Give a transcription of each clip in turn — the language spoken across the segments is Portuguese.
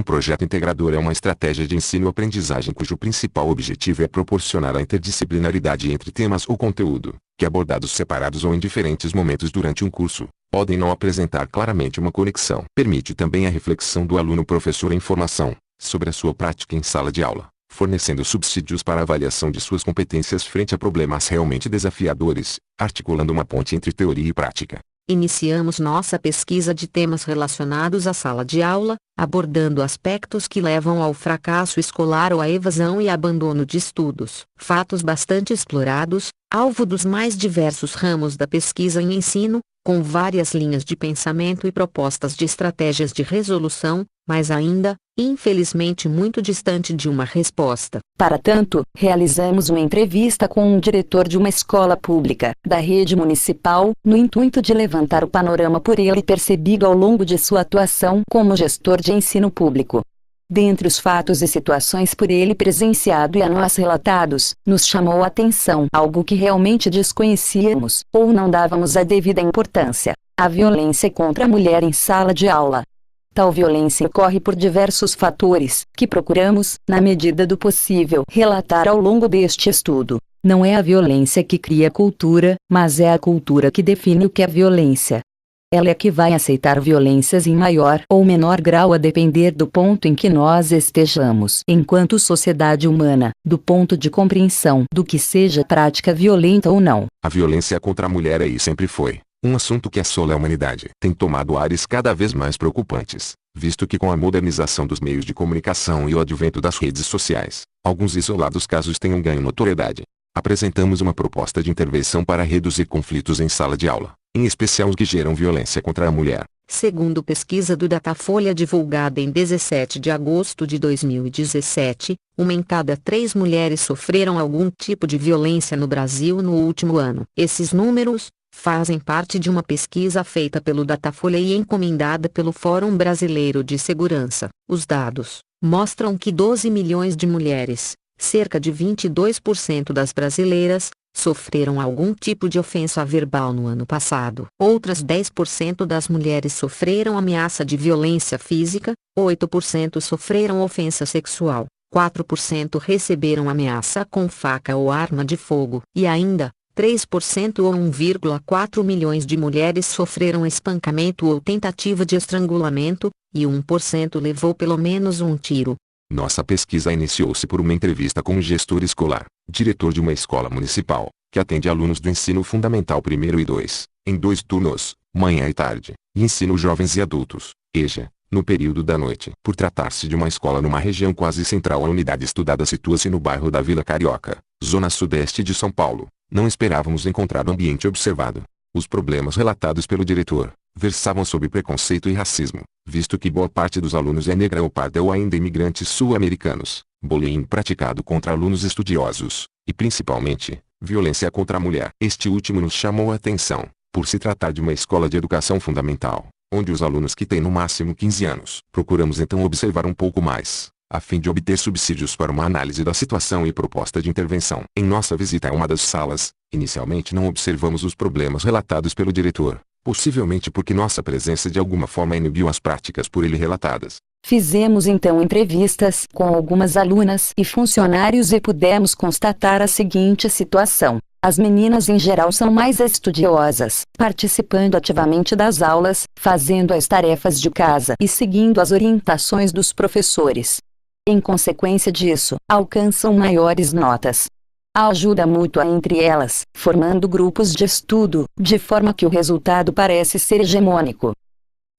Um projeto integrador é uma estratégia de ensino-aprendizagem cujo principal objetivo é proporcionar a interdisciplinaridade entre temas ou conteúdo, que abordados separados ou em diferentes momentos durante um curso, podem não apresentar claramente uma conexão. Permite também a reflexão do aluno-professor em formação, sobre a sua prática em sala de aula, fornecendo subsídios para a avaliação de suas competências frente a problemas realmente desafiadores, articulando uma ponte entre teoria e prática. Iniciamos nossa pesquisa de temas relacionados à sala de aula, abordando aspectos que levam ao fracasso escolar ou à evasão e abandono de estudos. Fatos bastante explorados, alvo dos mais diversos ramos da pesquisa em ensino, com várias linhas de pensamento e propostas de estratégias de resolução, mas ainda, infelizmente muito distante de uma resposta. Para tanto, realizamos uma entrevista com um diretor de uma escola pública, da rede municipal, no intuito de levantar o panorama por ele percebido ao longo de sua atuação como gestor de ensino público. Dentre os fatos e situações por ele presenciado e a nós relatados, nos chamou a atenção algo que realmente desconhecíamos, ou não dávamos a devida importância: a violência contra a mulher em sala de aula. Tal violência ocorre por diversos fatores, que procuramos, na medida do possível, relatar ao longo deste estudo. Não é a violência que cria cultura, mas é a cultura que define o que é violência. Ela é que vai aceitar violências em maior ou menor grau a depender do ponto em que nós estejamos, enquanto sociedade humana, do ponto de compreensão do que seja prática violenta ou não. A violência contra a mulher é e sempre foi um assunto que assola a humanidade. Tem tomado ares cada vez mais preocupantes, visto que com a modernização dos meios de comunicação e o advento das redes sociais, alguns isolados casos tenham ganho notoriedade. Apresentamos uma proposta de intervenção para reduzir conflitos em sala de aula, em especial os que geram violência contra a mulher. Segundo pesquisa do Datafolha divulgada em 17 de agosto de 2017, uma em cada 3 mulheres sofreram algum tipo de violência no Brasil no último ano. Esses números fazem parte de uma pesquisa feita pelo Datafolha e encomendada pelo Fórum Brasileiro de Segurança. Os dados mostram que 12 milhões de mulheres, cerca de 22% das brasileiras, sofreram algum tipo de ofensa verbal no ano passado. Outras 10% das mulheres sofreram ameaça de violência física, 8% sofreram ofensa sexual, 4% receberam ameaça com faca ou arma de fogo, e ainda, 3% ou 1,4 milhões de mulheres sofreram espancamento ou tentativa de estrangulamento, e 1% levou pelo menos um tiro. Nossa pesquisa iniciou-se por uma entrevista com um gestor escolar, diretor de uma escola municipal, que atende alunos do ensino fundamental 1º e 2, em 2 turnos, manhã e tarde, e ensino jovens e adultos, EJA, no período da noite. Por tratar-se de uma escola numa região quase central, a unidade estudada situa-se no bairro da Vila Carioca, zona sudeste de São Paulo. Não esperávamos encontrar o ambiente observado. Os problemas relatados pelo diretor versavam sobre preconceito e racismo, visto que boa parte dos alunos é negra ou parda ou ainda imigrantes sul-americanos, bullying praticado contra alunos estudiosos, e principalmente, violência contra a mulher. Este último nos chamou a atenção, por se tratar de uma escola de educação fundamental, onde os alunos que têm no máximo 15 anos. Procuramos então observar um pouco mais, a fim de obter subsídios para uma análise da situação e proposta de intervenção. Em nossa visita a uma das salas, inicialmente não observamos os problemas relatados pelo diretor, possivelmente porque nossa presença de alguma forma inibiu as práticas por ele relatadas. Fizemos então entrevistas com algumas alunas e funcionários e pudemos constatar a seguinte situação. As meninas em geral são mais estudiosas, participando ativamente das aulas, fazendo as tarefas de casa e seguindo as orientações dos professores. Em consequência disso, alcançam maiores notas. A ajuda mútua entre elas, formando grupos de estudo, de forma que o resultado parece ser hegemônico.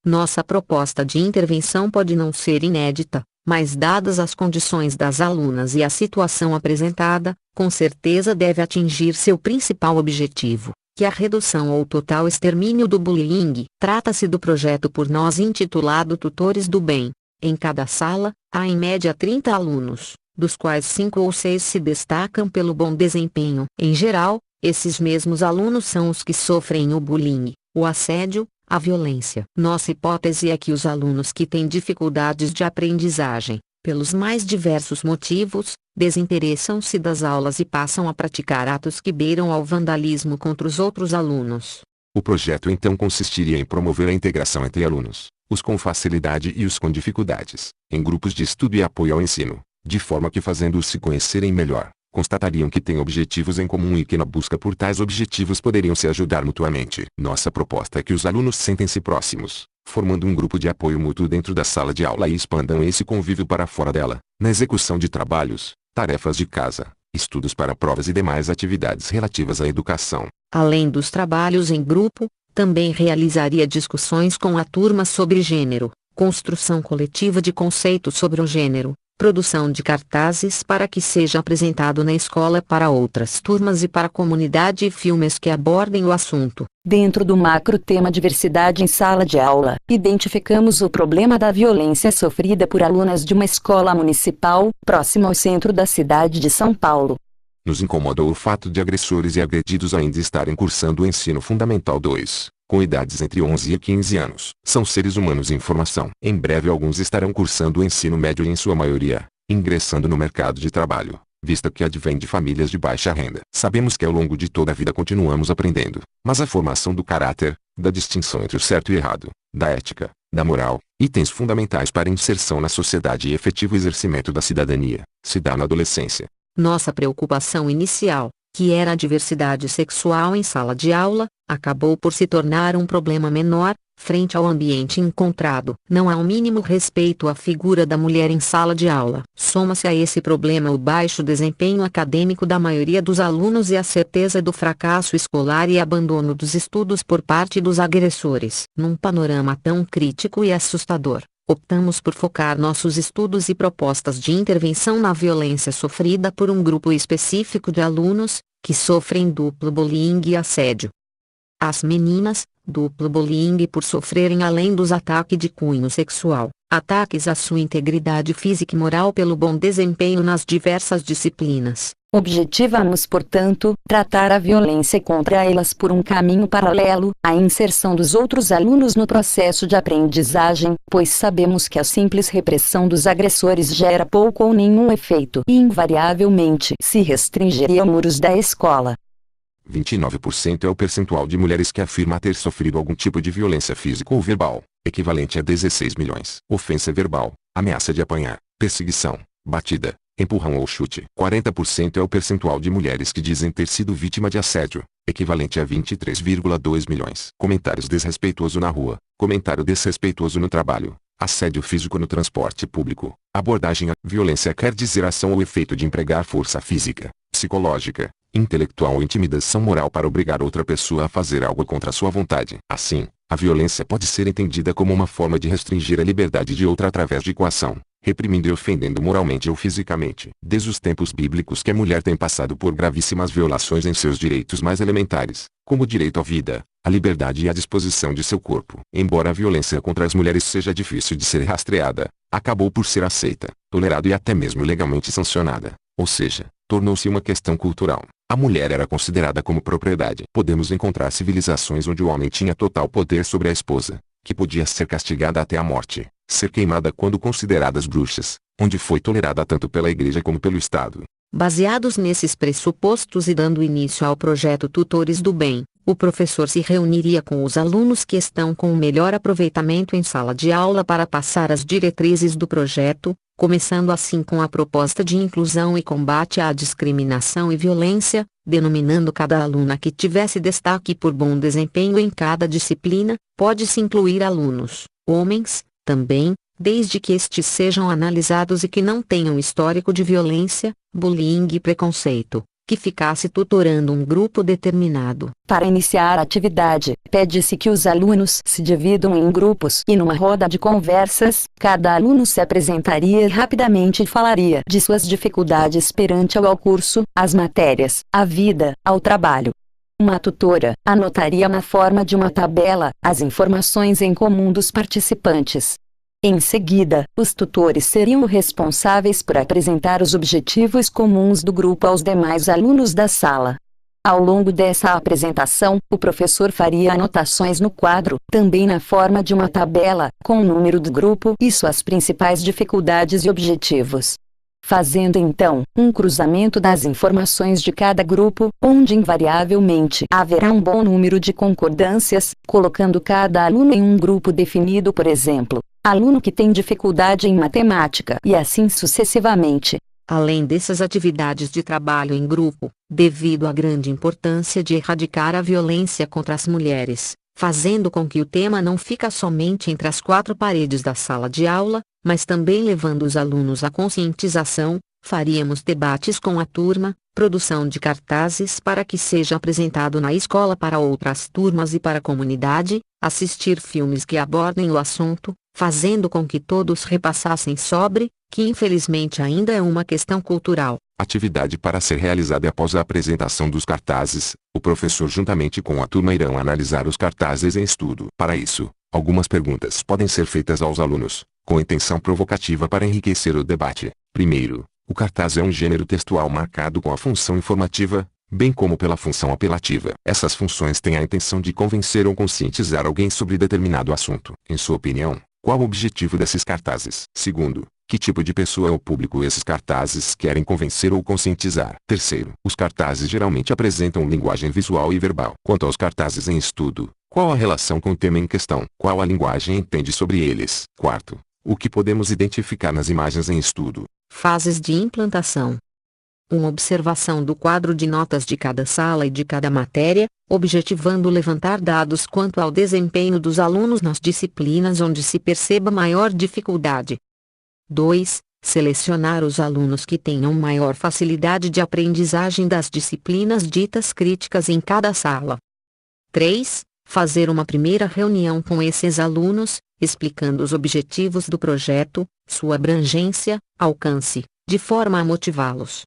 Nossa proposta de intervenção pode não ser inédita, mas dadas as condições das alunas e a situação apresentada, com certeza deve atingir seu principal objetivo, que é a redução ou total extermínio do bullying. Trata-se do projeto por nós intitulado Tutores do Bem. Em cada sala, há em média 30 alunos, dos quais 5 ou 6 se destacam pelo bom desempenho. Em geral, esses mesmos alunos são os que sofrem o bullying, o assédio, a violência. Nossa hipótese é que os alunos que têm dificuldades de aprendizagem, pelos mais diversos motivos, desinteressam-se das aulas e passam a praticar atos que beiram ao vandalismo contra os outros alunos. O projeto então consistiria em promover a integração entre alunos, os com facilidade e os com dificuldades, em grupos de estudo e apoio ao ensino, de forma que fazendo-os se conhecerem melhor, constatariam que têm objetivos em comum e que na busca por tais objetivos poderiam se ajudar mutuamente. Nossa proposta é que os alunos sentem-se próximos, formando um grupo de apoio mútuo dentro da sala de aula e expandam esse convívio para fora dela, na execução de trabalhos, tarefas de casa, estudos para provas e demais atividades relativas à educação. Além dos trabalhos em grupo, também realizaria discussões com a turma sobre gênero, construção coletiva de conceitos sobre o gênero, produção de cartazes para que seja apresentado na escola para outras turmas e para a comunidade e filmes que abordem o assunto. Dentro do macro tema diversidade em sala de aula, identificamos o problema da violência sofrida por alunas de uma escola municipal, próxima ao centro da cidade de São Paulo. Nos incomodou o fato de agressores e agredidos ainda estarem cursando o ensino fundamental 2, com idades entre 11 e 15 anos. São seres humanos em formação. Em breve alguns estarão cursando o ensino médio e em sua maioria, ingressando no mercado de trabalho, visto que advém de famílias de baixa renda. Sabemos que ao longo de toda a vida continuamos aprendendo, mas a formação do caráter, da distinção entre o certo e errado, da ética, da moral, itens fundamentais para a inserção na sociedade e efetivo exercimento da cidadania, se dá na adolescência. Nossa preocupação inicial, que era a diversidade sexual em sala de aula, acabou por se tornar um problema menor, frente ao ambiente encontrado. Não há o mínimo respeito à figura da mulher em sala de aula. Soma-se a esse problema o baixo desempenho acadêmico da maioria dos alunos e a certeza do fracasso escolar e abandono dos estudos por parte dos agressores. Num panorama tão crítico e assustador, optamos por focar nossos estudos e propostas de intervenção na violência sofrida por um grupo específico de alunos, que sofrem duplo bullying e assédio. As meninas, duplo bullying por sofrerem além dos ataques de cunho sexual, ataques à sua integridade física e moral pelo bom desempenho nas diversas disciplinas. Objetivamos, portanto, tratar a violência contra elas por um caminho paralelo, à inserção dos outros alunos no processo de aprendizagem, pois sabemos que a simples repressão dos agressores gera pouco ou nenhum efeito e invariavelmente se restringiria aos muros da escola. 29% é o percentual de mulheres que afirma ter sofrido algum tipo de violência física ou verbal, equivalente a 16 milhões. Ofensa verbal, ameaça de apanhar, perseguição, batida, empurrão ou chute. 40% é o percentual de mulheres que dizem ter sido vítima de assédio, equivalente a 23,2 milhões. Comentários desrespeitoso na rua, comentário desrespeitoso no trabalho, assédio físico no transporte público, abordagem à violência quer dizer ação ou efeito de empregar força física, psicológica, intelectual ou intimidação moral para obrigar outra pessoa a fazer algo contra sua vontade. Assim, a violência pode ser entendida como uma forma de restringir a liberdade de outra através de coação, reprimindo e ofendendo moralmente ou fisicamente. Desde os tempos bíblicos que a mulher tem passado por gravíssimas violações em seus direitos mais elementares, como o direito à vida, à liberdade e à disposição de seu corpo. Embora a violência contra as mulheres seja difícil de ser rastreada, acabou por ser aceita, tolerada e até mesmo legalmente sancionada, ou seja, tornou-se uma questão cultural. A mulher era considerada como propriedade. Podemos encontrar civilizações onde o homem tinha total poder sobre a esposa, que podia ser castigada até a morte, ser queimada quando consideradas bruxas, onde foi tolerada tanto pela igreja como pelo Estado. Baseados nesses pressupostos e dando início ao projeto Tutores do Bem, o professor se reuniria com os alunos que estão com o melhor aproveitamento em sala de aula para passar as diretrizes do projeto, começando assim com a proposta de inclusão e combate à discriminação e violência, denominando cada aluna que tivesse destaque por bom desempenho em cada disciplina. Pode-se incluir alunos, homens, também, desde que estes sejam analisados e que não tenham histórico de violência, bullying e preconceito, que ficasse tutorando um grupo determinado. Para iniciar a atividade, pede-se que os alunos se dividam em grupos e numa roda de conversas, cada aluno se apresentaria e rapidamente falaria de suas dificuldades perante ao curso, as matérias, a vida, ao trabalho. Uma tutora anotaria na forma de uma tabela as informações em comum dos participantes. Em seguida, os tutores seriam responsáveis por apresentar os objetivos comuns do grupo aos demais alunos da sala. Ao longo dessa apresentação, o professor faria anotações no quadro, também na forma de uma tabela, com o número do grupo e suas principais dificuldades e objetivos. fazendo então um cruzamento das informações de cada grupo, onde invariavelmente haverá um bom número de concordâncias, colocando cada aluno em um grupo definido, por exemplo, aluno que tem dificuldade em matemática, e assim sucessivamente. Além dessas atividades de trabalho em grupo, devido à grande importância de erradicar a violência contra as mulheres, fazendo com que o tema não fica somente entre as quatro paredes da sala de aula, mas também levando os alunos à conscientização, faríamos debates com a turma, produção de cartazes para que seja apresentado na escola para outras turmas e para a comunidade, assistir filmes que abordem o assunto, fazendo com que todos repassassem sobre, que infelizmente ainda é uma questão cultural. Atividade para ser realizada após a apresentação dos cartazes. O professor juntamente com a turma irão analisar os cartazes em estudo. Para isso, algumas perguntas podem ser feitas aos alunos, com intenção provocativa para enriquecer o debate. Primeiro, o cartaz é um gênero textual marcado com a função informativa, bem como pela função apelativa. Essas funções têm a intenção de convencer ou conscientizar alguém sobre determinado assunto. Em sua opinião, qual o objetivo desses cartazes? Segundo, que tipo de pessoa ou público esses cartazes querem convencer ou conscientizar? Terceiro, os cartazes geralmente apresentam linguagem visual e verbal. Quanto aos cartazes em estudo, qual a relação com o tema em questão? Qual a linguagem entende sobre eles? Quarto, o que podemos identificar nas imagens em estudo? Fases de implantação. Uma observação do quadro de notas de cada sala e de cada matéria, objetivando levantar dados quanto ao desempenho dos alunos nas disciplinas onde se perceba maior dificuldade. 2. Selecionar os alunos que tenham maior facilidade de aprendizagem das disciplinas ditas críticas em cada sala. 3. Fazer uma primeira reunião com esses alunos, explicando os objetivos do projeto, sua abrangência, alcance, de forma a motivá-los.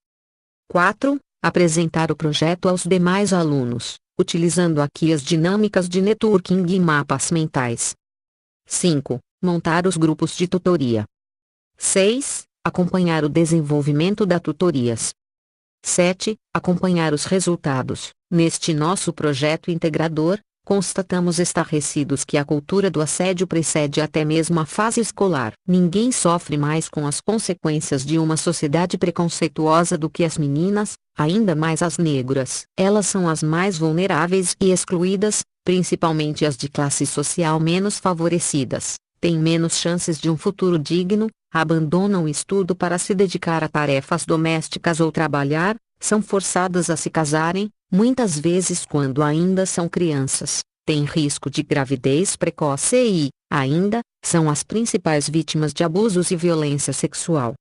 4. Apresentar o projeto aos demais alunos, utilizando aqui as dinâmicas de networking e mapas mentais. 5. Montar os grupos de tutoria. 6. Acompanhar o desenvolvimento das tutorias. 7. Acompanhar os resultados. Neste nosso projeto integrador, constatamos estarrecidos que a cultura do assédio precede até mesmo a fase escolar. Ninguém sofre mais com as consequências de uma sociedade preconceituosa do que as meninas, ainda mais as negras. Elas são as mais vulneráveis e excluídas, principalmente as de classe social menos favorecidas. Têm menos chances de um futuro digno, abandonam o estudo para se dedicar a tarefas domésticas ou trabalhar, são forçadas a se casarem, muitas vezes quando ainda são crianças, têm risco de gravidez precoce e, ainda, são as principais vítimas de abusos e violência sexual.